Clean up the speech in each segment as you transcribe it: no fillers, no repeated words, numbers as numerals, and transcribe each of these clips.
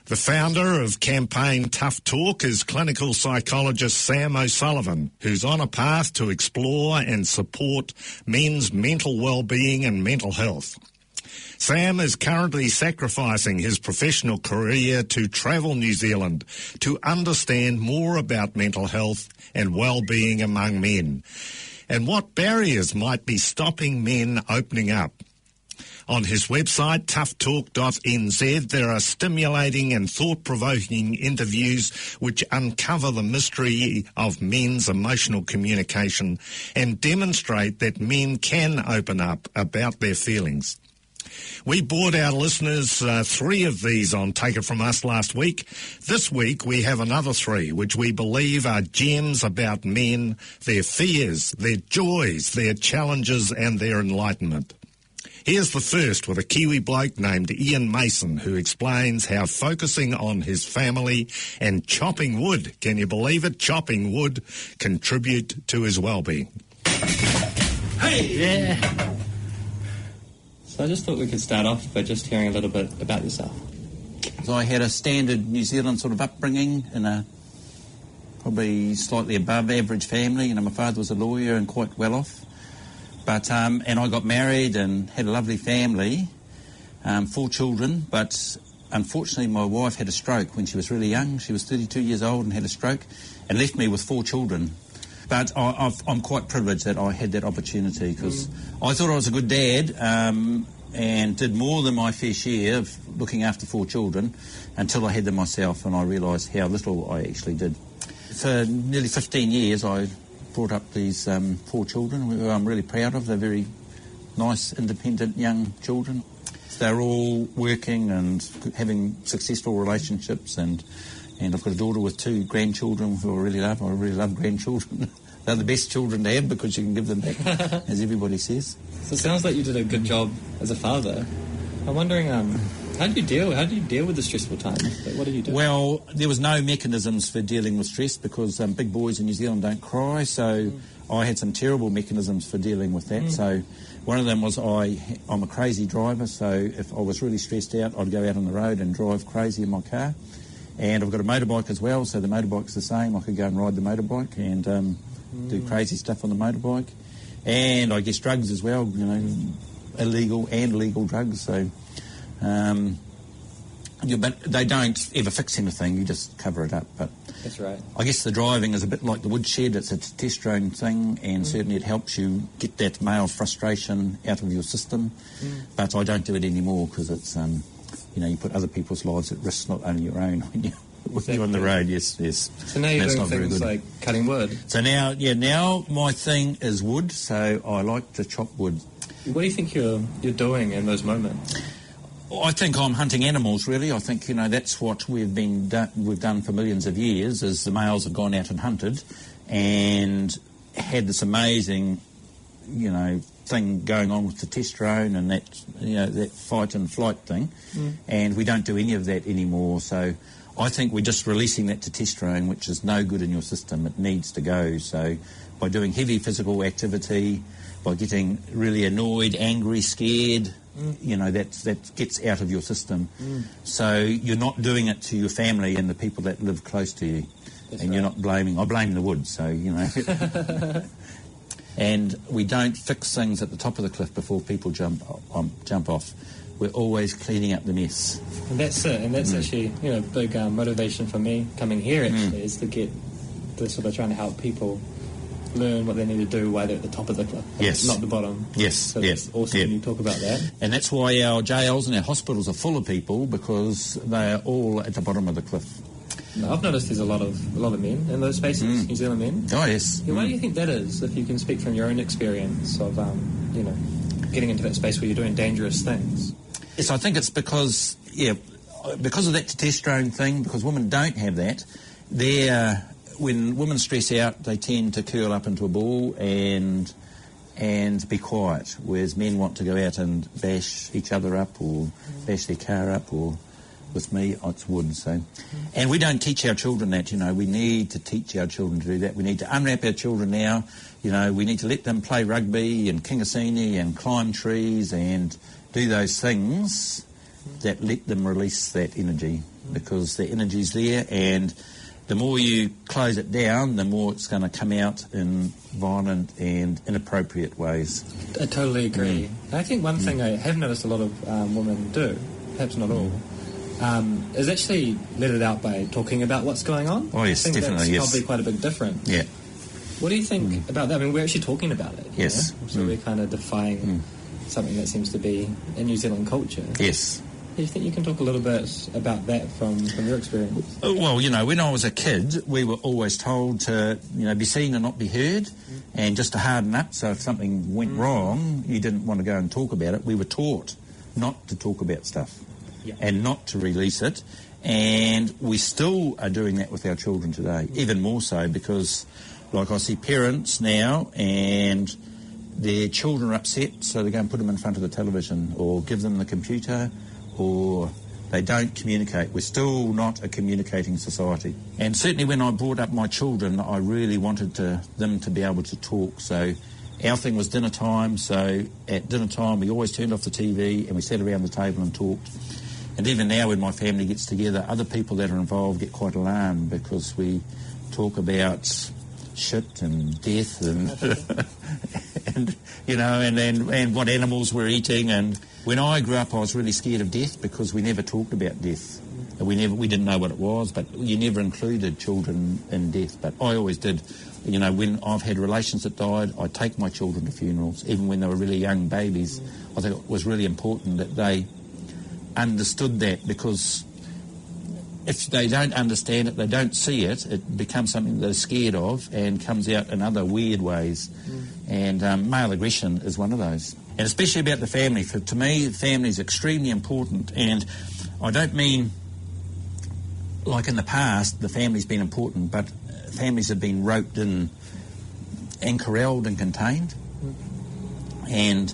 The founder of Campaign Tough Talk is clinical psychologist Sam O'Sullivan, who's on a path to explore and support men's mental well-being and mental health. Sam is currently sacrificing his professional career to travel New Zealand to understand more about mental health and well-being among men, and what barriers might be stopping men opening up. On his website, toughtalk.nz, there are stimulating and thought-provoking interviews which uncover the mystery of men's emotional communication and demonstrate that men can open up about their feelings. We brought our listeners 3 of these on Take It From Us last week. This week we have another 3, which we believe are gems about men, their fears, their joys, their challenges and their enlightenment. Here's the first with a Kiwi bloke named Ian Mason, who explains how focusing on his family and chopping wood, can you believe it, chopping wood, contribute to his well-being. Hey! Yeah! So I just thought we could start off by just hearing a little bit about yourself. So I had a standard New Zealand sort of upbringing in a probably slightly above average family. You know, my father was a lawyer and quite well off. But and I got married and had a lovely family, 4 children, but unfortunately my wife had a stroke when she was really young. She was 32 years old and had a stroke and left me with 4 children. But I'm quite privileged that I had that opportunity because I thought I was a good dad and did more than my fair share of looking after 4 children until I had them myself and I realised how little I actually did. For nearly 15 years I brought up these 4 children who I'm really proud of. They're very nice, independent young children. They're all working and having successful relationships and I've got a daughter with 2 grandchildren who I really love. I really love grandchildren. They're the best children to have because you can give them back, as everybody says. So it sounds like you did a good job as a father. I'm wondering, how do you deal with the stressful times? Like, what did you do? Well, there was no mechanisms for dealing with stress because big boys in New Zealand don't cry, so I had some terrible mechanisms for dealing with that. So one of them was I'm a crazy driver, so if I was really stressed out, I'd go out on the road and drive crazy in my car. And I've got a motorbike as well, so the motorbike's the same. I could go and ride the motorbike and do crazy stuff on the motorbike. And I guess drugs as well, you know, illegal and legal drugs. So, but they don't ever fix anything, you just cover it up. But that's right. I guess the driving is a bit like the woodshed. It's a testosterone thing, and certainly it helps you get that male frustration out of your system. But I don't do it anymore because it's... you know, you put other people's lives at risk, not only your own, when you're on the road, yes. So now you're doing things like cutting wood? So now my thing is wood, so I like to chop wood. What do you think you're doing in those moments? I think I'm hunting animals, really. I think, you know, that's what we've done for millions of years, is the males have gone out and hunted and had this amazing, you know, thing going on with the testosterone and that, you know, that fight and flight thing, and we don't do any of that anymore. So I think we're just releasing that testosterone, which is no good in your system. It needs to go. So by doing heavy physical activity, by getting really annoyed, angry, scared, you know, that gets out of your system. So you're not doing it to your family and the people that live close to you. That's and right. You're not blaming. I blame the wood, so, you know. And we don't fix things at the top of the cliff before people jump off. We're always cleaning up the mess. And that's it. And that's actually, you know, big motivation for me coming here, actually, is to sort of trying to help people learn what they need to do while they're at the top of the cliff. Yes. Not the bottom. Yes, so yes. It's awesome when you talk about that. And that's why our jails and our hospitals are full of people, because they are all at the bottom of the cliff. I've noticed there's a lot of men in those spaces, New Zealand men. Oh, yes. Yeah, why do you think that is, if you can speak from your own experience of, you know, getting into that space where you're doing dangerous things? Yes, I think it's because of that testosterone thing, because women don't have that. When women stress out, they tend to curl up into a ball and be quiet, whereas men want to go out and bash each other up or bash their car up, or with me, it's wood. So, and we don't teach our children that, you know. We need to teach our children to do that. We need to unwrap our children now. You know, we need to let them play rugby and kingasini and climb trees and do those things that let them release that energy. because the energy's there, and the more you close it down, the more it's going to come out in violent and inappropriate ways. I totally agree. I think one thing I have noticed a lot of women do, perhaps not all, is actually let it out by talking about what's going on. Oh, yes, I think definitely, that's probably quite a big difference. Yeah. What do you think about that? I mean, we're actually talking about it. Yes. So we're kind of defying something that seems to be in New Zealand culture. Yes. Do you think you can talk a little bit about that from your experience? Well, you know, when I was a kid, we were always told to, you know, be seen and not be heard, and just to harden up. So if something went wrong, you didn't want to go and talk about it. We were taught not to talk about stuff and not to release it. And we still are doing that with our children today, even more so, because, like, I see parents now and their children are upset, so they go and put them in front of the television or give them the computer, or they don't communicate. We're still not a communicating society. And certainly when I brought up my children, I really wanted them to be able to talk. So our thing was dinner time, so at dinner time we always turned off the TV and we sat around the table and talked. And even now when my family gets together, other people that are involved get quite alarmed because we talk about shit and death and, and you know, and what animals we're eating. And when I grew up, I was really scared of death because we never talked about death. We didn't know what it was, but you never included children in death. But I always did. You know, when I've had relations that died, I take my children to funerals, even when they were really young babies. I think it was really important that they understood that, because if they don't understand it, they don't see it, it becomes something they're scared of and comes out in other weird ways. And male aggression is one of those. And especially about the family. To me, the family is extremely important. And I don't mean, like in the past, the family's been important, but families have been roped in and corralled and contained. And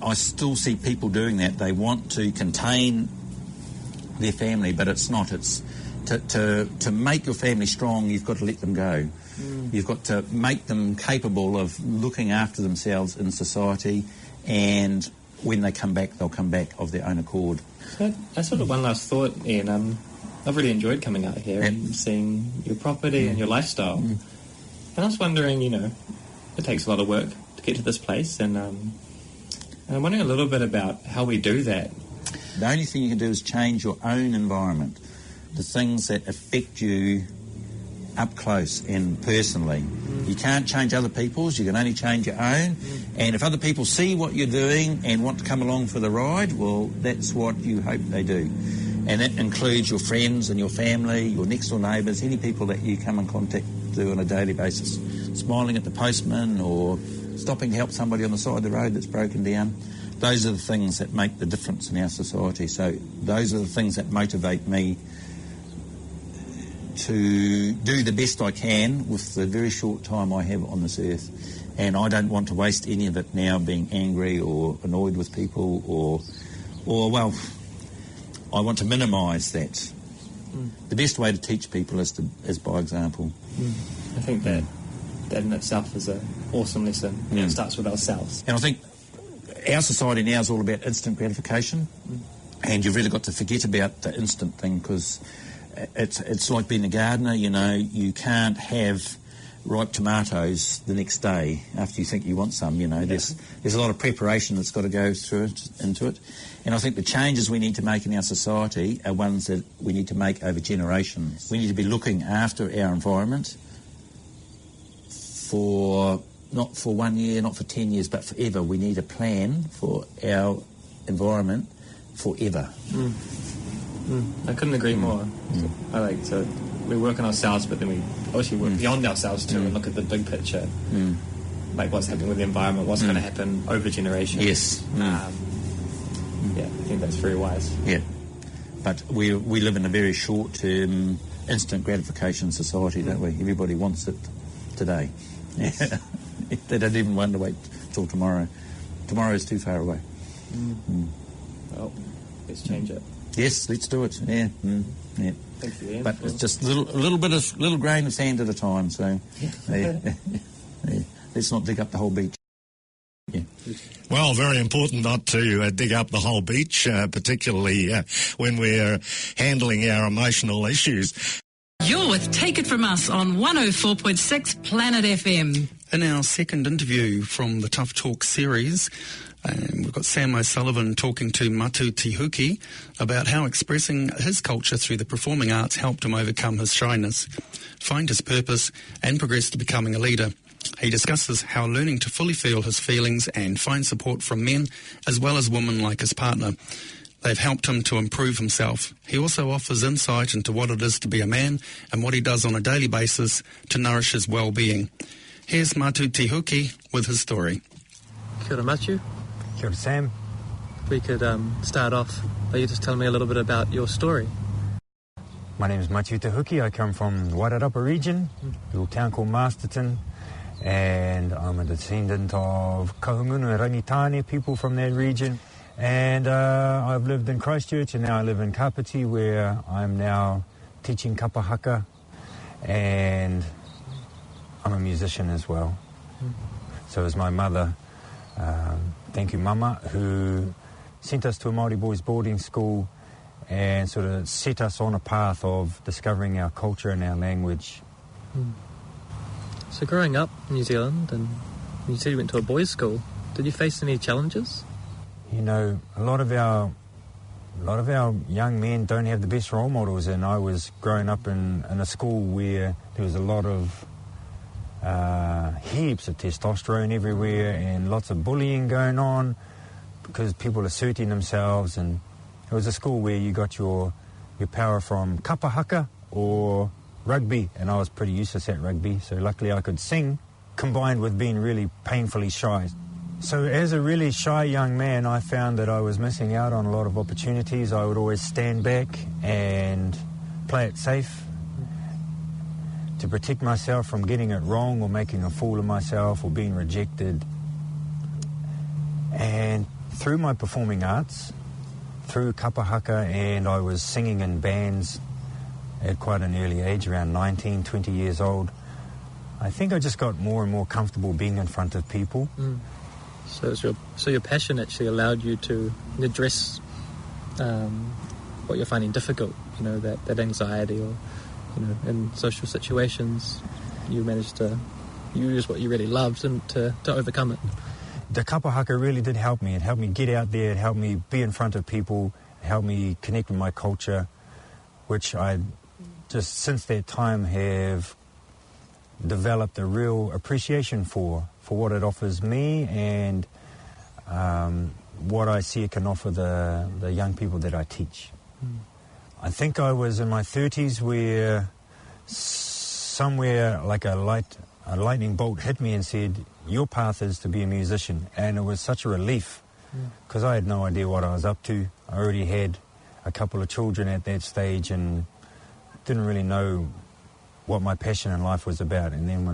I still see people doing that. They want to contain their family, but it's not. It's to make your family strong, you've got to let them go. You've got to make them capable of looking after themselves in society, and when they come back, they'll come back of their own accord. That's sort of one last thought, Ian. I've really enjoyed coming out here and seeing your property and your lifestyle. And I was wondering, you know, it takes a lot of work to get to this place, and I'm wondering a little bit about how we do that. The only thing you can do is change your own environment, the things that affect you up close and personally. You can't change other people's, you can only change your own. And if other people see what you're doing and want to come along for the ride, well, that's what you hope they do. And that includes your friends and your family, your next door neighbours, any people that you come in contact with on a daily basis. Smiling at the postman or stopping to help somebody on the side of the road that's broken down. Those are the things that make the difference in our society. So those are the things that motivate me to do the best I can with the very short time I have on this earth. And I don't want to waste any of it now being angry or annoyed with people or well, I want to minimise that. The best way to teach people is by example. I think that in itself is an awesome lesson. It starts with ourselves. And I think our society now is all about instant gratification, and you've really got to forget about the instant thing, because it's like being a gardener. You know, you can't have ripe tomatoes the next day after you think you want some. You know, there's a lot of preparation that's got to go into it. And I think the changes we need to make in our society are ones that we need to make over generations. We need to be looking after our environment not for 1 year, not for 10 years, but forever. We need a plan for our environment forever. I couldn't agree more. I like to, we work on ourselves, but then we obviously work beyond ourselves too and look at the big picture. Like what's happening with the environment, what's going to happen over generations. Yes. Yeah, I think that's very wise. Yeah. But we live in a very short-term, instant gratification society, don't we? Everybody wants it today. Yes. They don't even want to wait till tomorrow. Tomorrow is too far away. Well, let's change it. Yes, let's do it. Yeah. Yeah. Thank you, Ian. But it's just a little grain of sand at a time. So let's not dig up the whole beach. Yeah. Well, very important not to dig up the whole beach, particularly when we're handling our emotional issues. You're with Take It From Us on 104.6 Planet FM. In our second interview from the Tough Talk series, we've got Sam O'Sullivan talking to Matu Tihuki about how expressing his culture through the performing arts helped him overcome his shyness, find his purpose and progress to becoming a leader. He discusses how learning to fully feel his feelings and find support from men as well as women like his partner. They've helped him to improve himself. He also offers insight into what it is to be a man and what he does on a daily basis to nourish his well-being. Here's Matu Tihuki with his story. Kia ora, Matu. Kia ora, Sam. We could start off by you just telling me a little bit about your story. My name is Matu Tihuki. I come from the Wairarapa region, a little town called Masterton, and I'm a descendant of Kahungunu and Rangitane people from that region. And I've lived in Christchurch, and now I live in Kapiti, where I'm now teaching kapa haka, and I'm a musician as well. So is my mother. Thank you, Mama, who sent us to a Māori boys boarding school and sort of set us on a path of discovering our culture and our language. So growing up in New Zealand, and you said you went to a boys' school, did you face any challenges? You know, a lot of our young men don't have the best role models, and I was growing up in a school where there was a lot of heaps of testosterone everywhere and lots of bullying going on because people asserting themselves, and it was a school where you got your power from kapa haka or rugby, and I was pretty useless at rugby, so luckily I could sing combined with being really painfully shy. So as a really shy young man, I found that I was missing out on a lot of opportunities. I would always stand back and play it safe to protect myself from getting it wrong or making a fool of myself or being rejected. And through my performing arts, through kapa haka, and I was singing in bands at quite an early age, around 19, 20 years old, I think I just got more and more comfortable being in front of people. So your passion actually allowed you to address what you're finding difficult, you know, that anxiety, or, you know, in social situations, you managed to use what you really loved and to overcome it. The kapa haka really did help me. It helped me get out there, it helped me be in front of people, it helped me connect with my culture, which I just since that time have developed a real appreciation for what it offers me and what I see it can offer the young people that I teach. I think I was in my 30s where somewhere like a lightning bolt hit me and said, your path is to be a musician. And it was such a relief because I had no idea what I was up to. I already had a couple of children at that stage and didn't really know what my passion in life was about. And then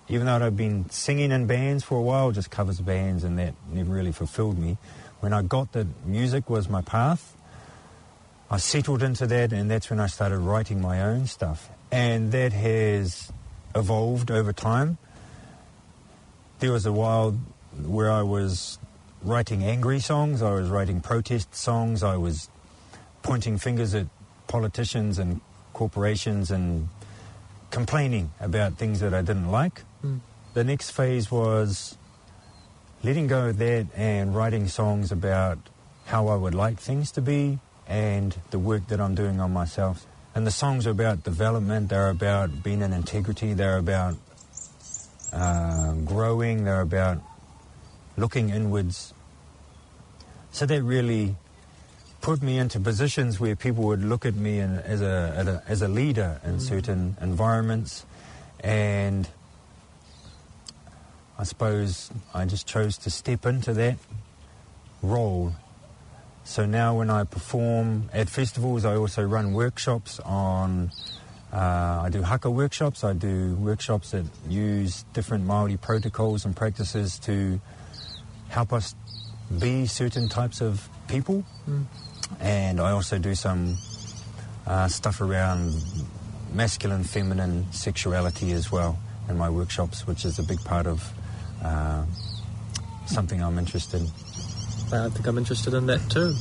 even though I'd been singing in bands for a while, just covers bands, and that never really fulfilled me, when I got that music was my path, I settled into that, and that's when I started writing my own stuff. And that has evolved over time. There was a while where I was writing angry songs, I was writing protest songs, I was pointing fingers at politicians and corporations and complaining about things that I didn't like. The next phase was letting go of that and writing songs about how I would like things to be and the work that I'm doing on myself. And the songs are about development, they're about being in integrity, they're about growing, they're about looking inwards. So that really put me into positions where people would look at me as a leader in certain environments, and I suppose I just chose to step into that role. So now when I perform at festivals, I also run workshops I do haka workshops, I do workshops that use different Māori protocols and practices to help us be certain types of people. And I also do some stuff around masculine, feminine sexuality as well in my workshops, which is a big part of something I'm interested in. I think I'm interested in that too.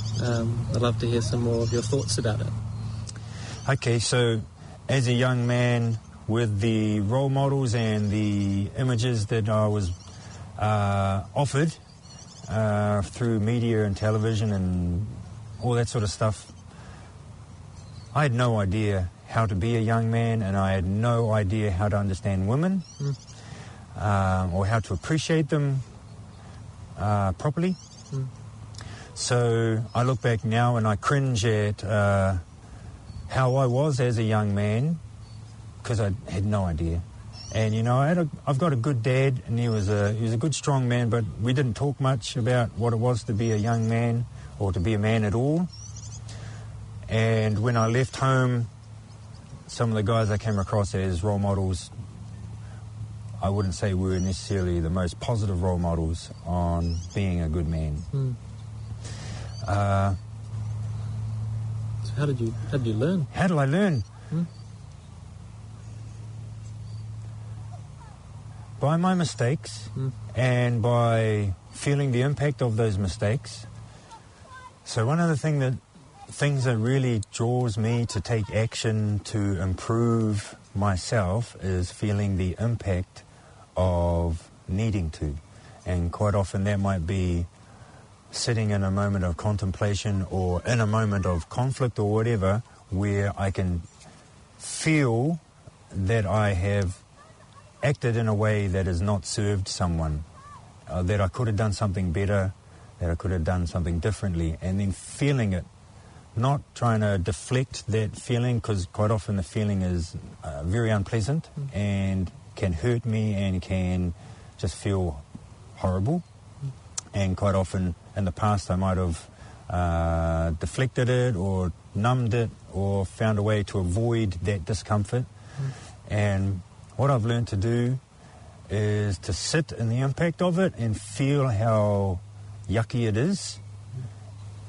I'd love to hear some more of your thoughts about it. Okay, so as a young man, with the role models and the images that I was offered through media and television and all that sort of stuff, I had no idea how to be a young man, and I had no idea how to understand women or how to appreciate them properly. So I look back now and I cringe at how I was as a young man, because I had no idea. And, you know, I've got a good dad, and he was a good, strong man, but we didn't talk much about what it was to be a young man or to be a man at all. And when I left home, some of the guys I came across as role models, I wouldn't say were necessarily the most positive role models on being a good man. So how did you learn? How did I learn? By my mistakes and by feeling the impact of those mistakes. So one of the things that really draws me to take action to improve myself is feeling the impact of needing to. And quite often that might be sitting in a moment of contemplation or in a moment of conflict or whatever, where I can feel that I have acted in a way that has not served someone, that I could have done something better, that I could have done something differently, and then feeling it, not trying to deflect that feeling, because quite often the feeling is very unpleasant and can hurt me and can just feel horrible. And quite often in the past I might have deflected it or numbed it or found a way to avoid that discomfort. And what I've learned to do is to sit in the impact of it and feel how yucky it is,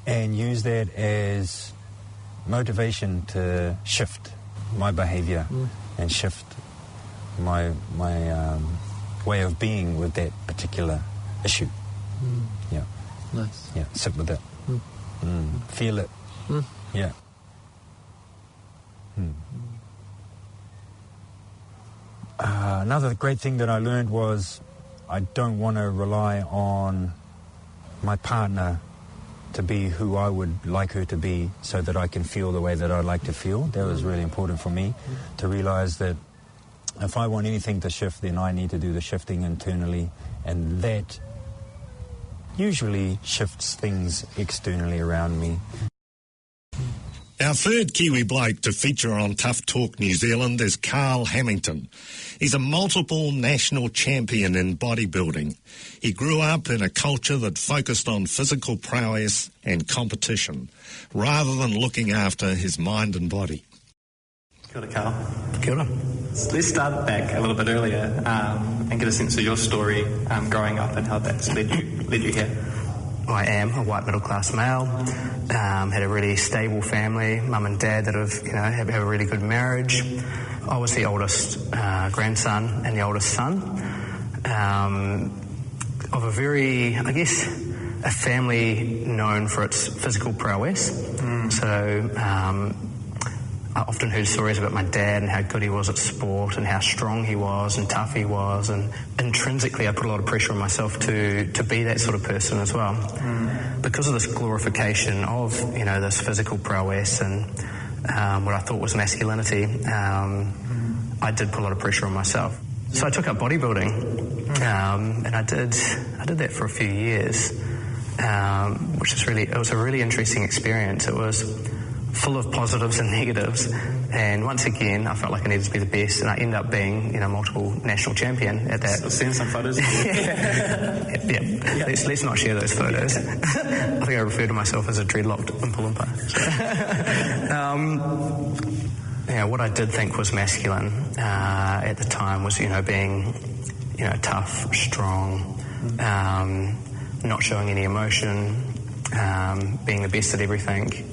and use that as motivation to shift my behaviour and shift my way of being with that particular issue. Yeah. Nice. Yeah, sit with it. Feel it. Yeah. Another great thing that I learned was I don't want to rely on my partner to be who I would like her to be so that I can feel the way that I like to feel. That was really important for me, to realise that if I want anything to shift, then I need to do the shifting internally, and that usually shifts things externally around me. Our third Kiwi bloke to feature on Tough Talk New Zealand is Carl Hamilton. He's a multiple national champion in bodybuilding. He grew up in a culture that focused on physical prowess and competition, rather than looking after his mind and body. Kia ora, Carl. Kia ora. So let's start back a little bit earlier and get a sense of your story growing up and how that's led you here. I am a white middle-class male, had a really stable family, mum and dad that have a really good marriage. I was the oldest grandson and the oldest son of a very, a family known for its physical prowess. So I often heard stories about my dad and how good he was at sport and how strong he was and tough he was, and intrinsically I put a lot of pressure on myself to be that sort of person as well. Because of this glorification of, this physical prowess and what I thought was masculinity, I did put a lot of pressure on myself. So I took up bodybuilding, and I did that for a few years, it was a really interesting experience. It was full of positives and negatives, and once again I felt like I needed to be the best, and I ended up being multiple national champion at that. Send some photos. Yeah. Let's not share those photos. I think I refer to myself as a dreadlocked Oompa Loompa. What I did think was masculine at the time was being tough, strong, not showing any emotion, being the best at everything,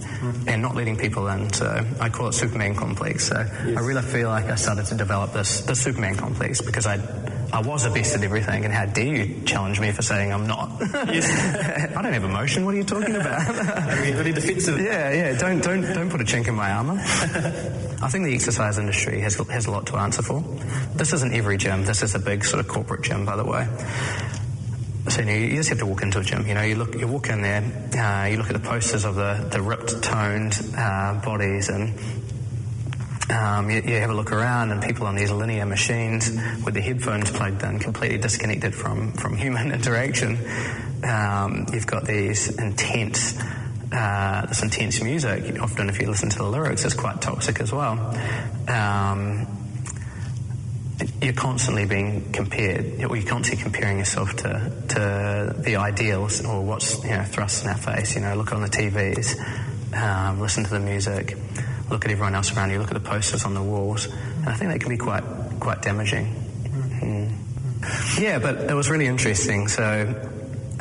and not letting people in. So I call it Superman complex. So I really feel like I started to develop this Superman complex because I I was the best at everything, and how dare you challenge me for saying I'm not? Yes. I don't have emotion. What are you talking about? Really defensive. Yeah. Don't put a chink in my armour. I think the exercise industry has a lot to answer for. This isn't every gym. This is a big sort of corporate gym, by the way. So you just have to walk into a gym. You walk in there, you look at the posters of the ripped, toned bodies, and you have a look around, and people on these linear machines with their headphones plugged in, completely disconnected from human interaction. You've got this intense music. Often, if you listen to the lyrics, it's quite toxic as well. You're constantly being compared, or you're constantly comparing yourself to the ideals, or what's thrust in our face. Look on the TVs, listen to the music, look at everyone else around you, look at the posters on the walls, and I think that can be quite damaging. Yeah, but it was really interesting. So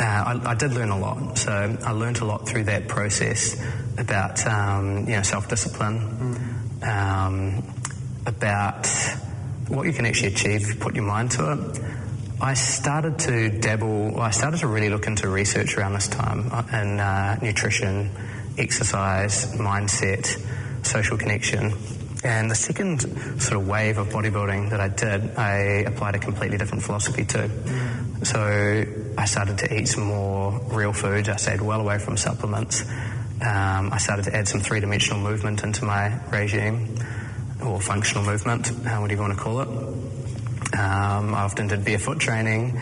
I did learn a lot. So I learned a lot through that process about self-discipline, about what you can actually achieve if you put your mind to it. I started to really look into research around this time in nutrition, exercise, mindset, social connection. And the second sort of wave of bodybuilding that I did, I applied a completely different philosophy to. So I started to eat some more real food. I stayed well away from supplements. I started to add some three-dimensional movement into my regime, or functional movement, whatever you want to call it. I often did barefoot training,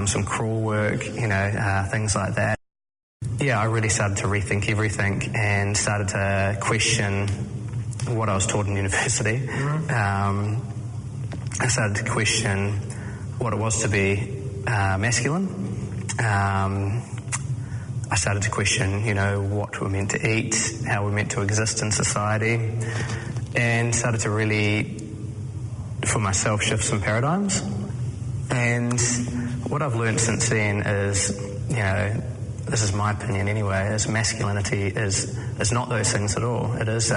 some crawl work, things like that. Yeah, I really started to rethink everything and started to question what I was taught in university. I started to question what it was to be masculine. I started to question, what we're meant to eat, how we're meant to exist in society, and started to really, for myself, shift some paradigms. And what I've learned since then is, this is my opinion anyway, is masculinity is not those things at all. It is,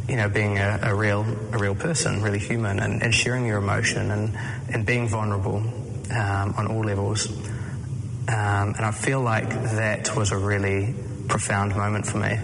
being a real person, really human, and sharing your emotion and being vulnerable on all levels. And I feel like that was a really profound moment for me.